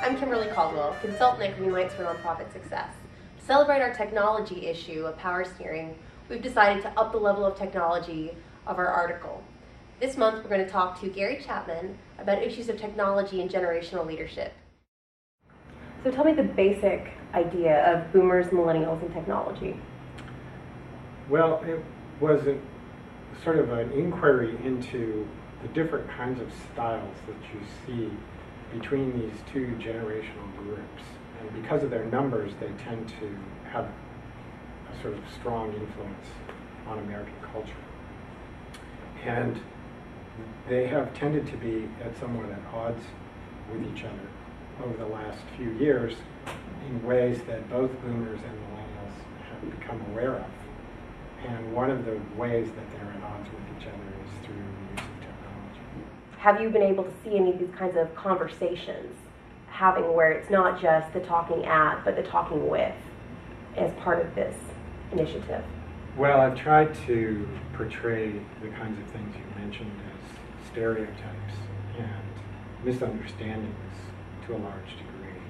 I'm Kimberly Caldwell, consultant at Greenlights for Nonprofit Success. To celebrate our technology issue of power steering, we've decided to up the level of technology of our article. This month we're going to talk to Gary Chapman about issues of technology and generational leadership. So tell me the basic idea of boomers, millennials, and technology. Well, it was sort of an inquiry into the different kinds of styles that you see between these two generational groups. And because of their numbers, they tend to have a sort of strong influence on American culture. And they have tended to be somewhat at odds with each other over the last few years in ways that both boomers and millennials have become aware of. And one of the ways that they're at odds with each other is through the use of technology. Have you been able to see any of these kinds of conversations having where it's not just the talking at, but the talking with as part of this initiative? Well, I've tried to portray the kinds of things you mentioned as stereotypes and misunderstandings to a large degree.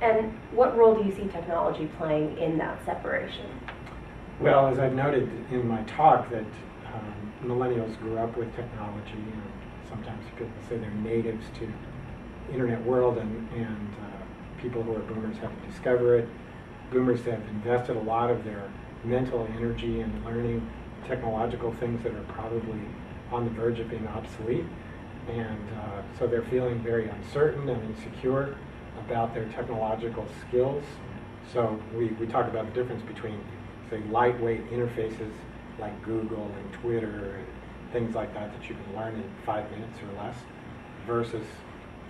And what role do you see technology playing in that separation? Well, as I've noted in my talk, that millennials grew up with technology, and sometimes people say they're natives to the internet world, and people who are boomers have to discover it. Boomers have invested a lot of their mental energy in learning technological things that are probably on the verge of being obsolete, and so they're feeling very uncertain and insecure about their technological skills. So we talk about the difference between, say, lightweight interfaces like Google and Twitter and things like that you can learn in 5 minutes or less, versus,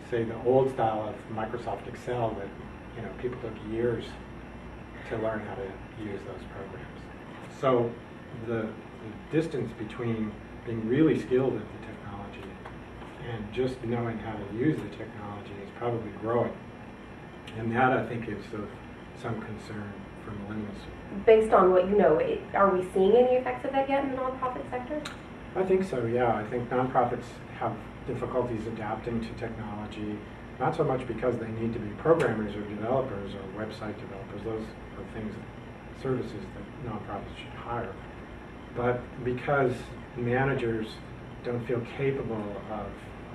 say, the old style of Microsoft Excel that people took years to learn how to use those programs. So the distance between being really skilled at the technology and just knowing how to use the technology is probably growing. And that, I think, is of some concern for millennials. Based on what you know, are we seeing any effects of that yet in the nonprofit sector? I think so, yeah. I think nonprofits have difficulties adapting to technology, not so much because they need to be programmers or developers or website developers. Those are things, services that nonprofits should hire. But because managers don't feel capable of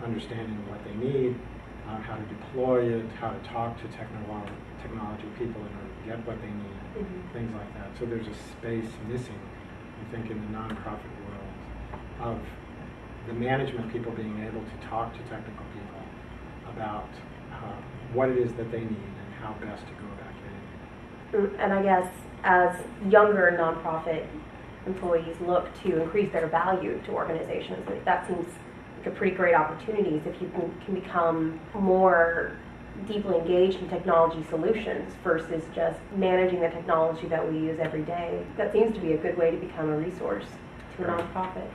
understanding what they need, how to deploy it, how to talk to technology people in order to get what they need, things like that. So there's a space missing, I think, in the nonprofit world of the management people being able to talk to technical people about what it is that they need and how best to go about getting it. And I guess as younger nonprofit employees look to increase their value to organizations, that seems like a pretty great opportunity if you can become more deeply engaged in technology solutions versus just managing the technology that we use every day. That seems to be a good way to become a resource to a nonprofit.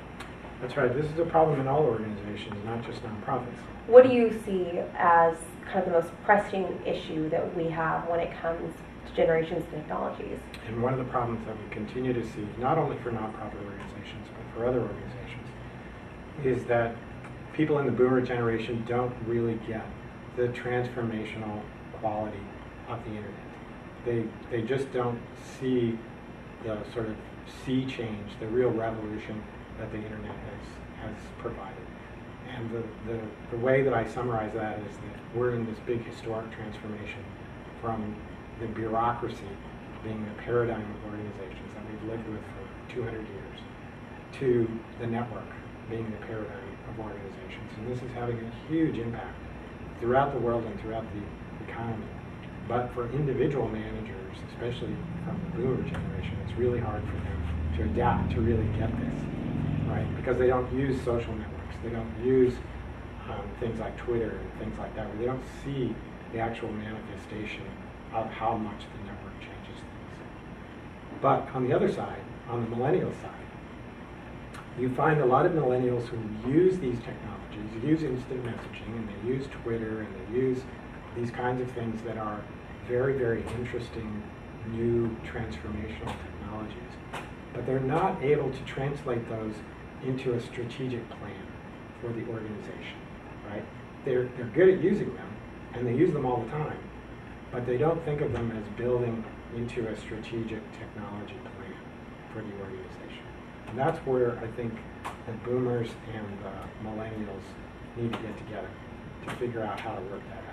That's right. This is a problem in all organizations, not just nonprofits. What do you see as kind of the most pressing issue that we have when it comes to generations of technologies? And one of the problems that we continue to see, not only for nonprofit organizations, but for other organizations, is that people in the boomer generation don't really get the transformational quality of the internet. They just don't see the sort of sea change, the real revolution that the internet has provided. And the way that I summarize that is that we're in this big historic transformation from the bureaucracy being the paradigm of organizations that we've lived with for 200 years to the network being the paradigm of organizations. And this is having a huge impact throughout the world and throughout the economy. But for individual managers, especially from the boomer generation, it's really hard for them to adapt, to really get this, right? Because they don't use social networks. They don't use things like Twitter and things like that, where they don't see the actual manifestation of how much the network changes things. But on the other side, on the millennial side, you find a lot of millennials who use these technologies, use instant messaging, and they use Twitter, and they use these kinds of things that are very, very interesting, new, transformational technologies. But they're not able to translate those into a strategic plan for the organization, right? They're good at using them, and they use them all the time, but they don't think of them as building into a strategic technology plan for the organization. And that's where I think the boomers and the millennials need to get together to figure out how to work that out.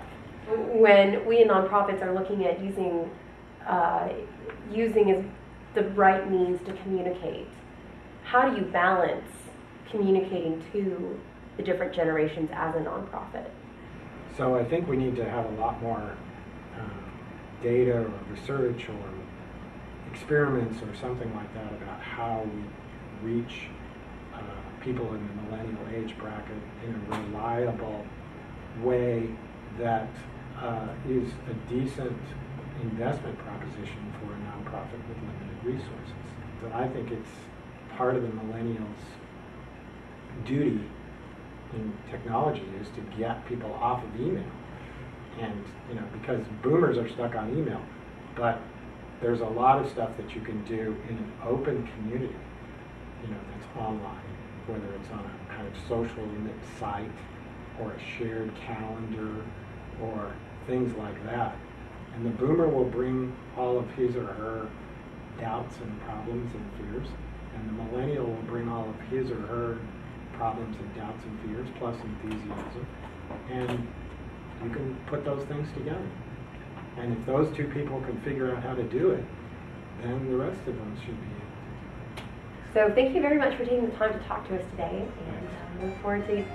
When we in nonprofits are looking at using as the right means to communicate, how do you balance communicating to the different generations as a nonprofit? So I think we need to have a lot more data or research or experiments or something like that about how we reach people in the millennial age bracket in a reliable way that is a decent investment proposition for a nonprofit with limited resources. But I think it's part of the millennials' duty in technology is to get people off of email. And, because boomers are stuck on email, but there's a lot of stuff that you can do in an open community, that's online, whether it's on a kind of social site or a shared calendar or things like that. And the boomer will bring all of his or her doubts and problems and fears, and the millennial will bring all of his or her problems and doubts and fears, plus enthusiasm, and you can put those things together. And if those two people can figure out how to do it, then the rest of them should be able to do it. So thank you very much for taking the time to talk to us today, and I look forward to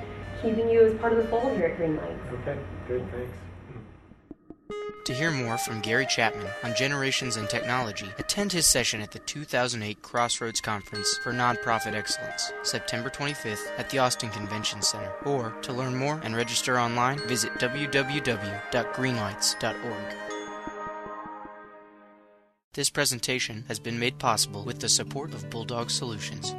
keeping you as part of the fold here at Greenlights. Okay, good, thanks. To hear more from Gary Chapman on generations and technology, attend his session at the 2008 Crossroads Conference for Nonprofit Excellence, September 25th at the Austin Convention Center. Or, to learn more and register online, visit www.greenlights.org. This presentation has been made possible with the support of Bulldog Solutions.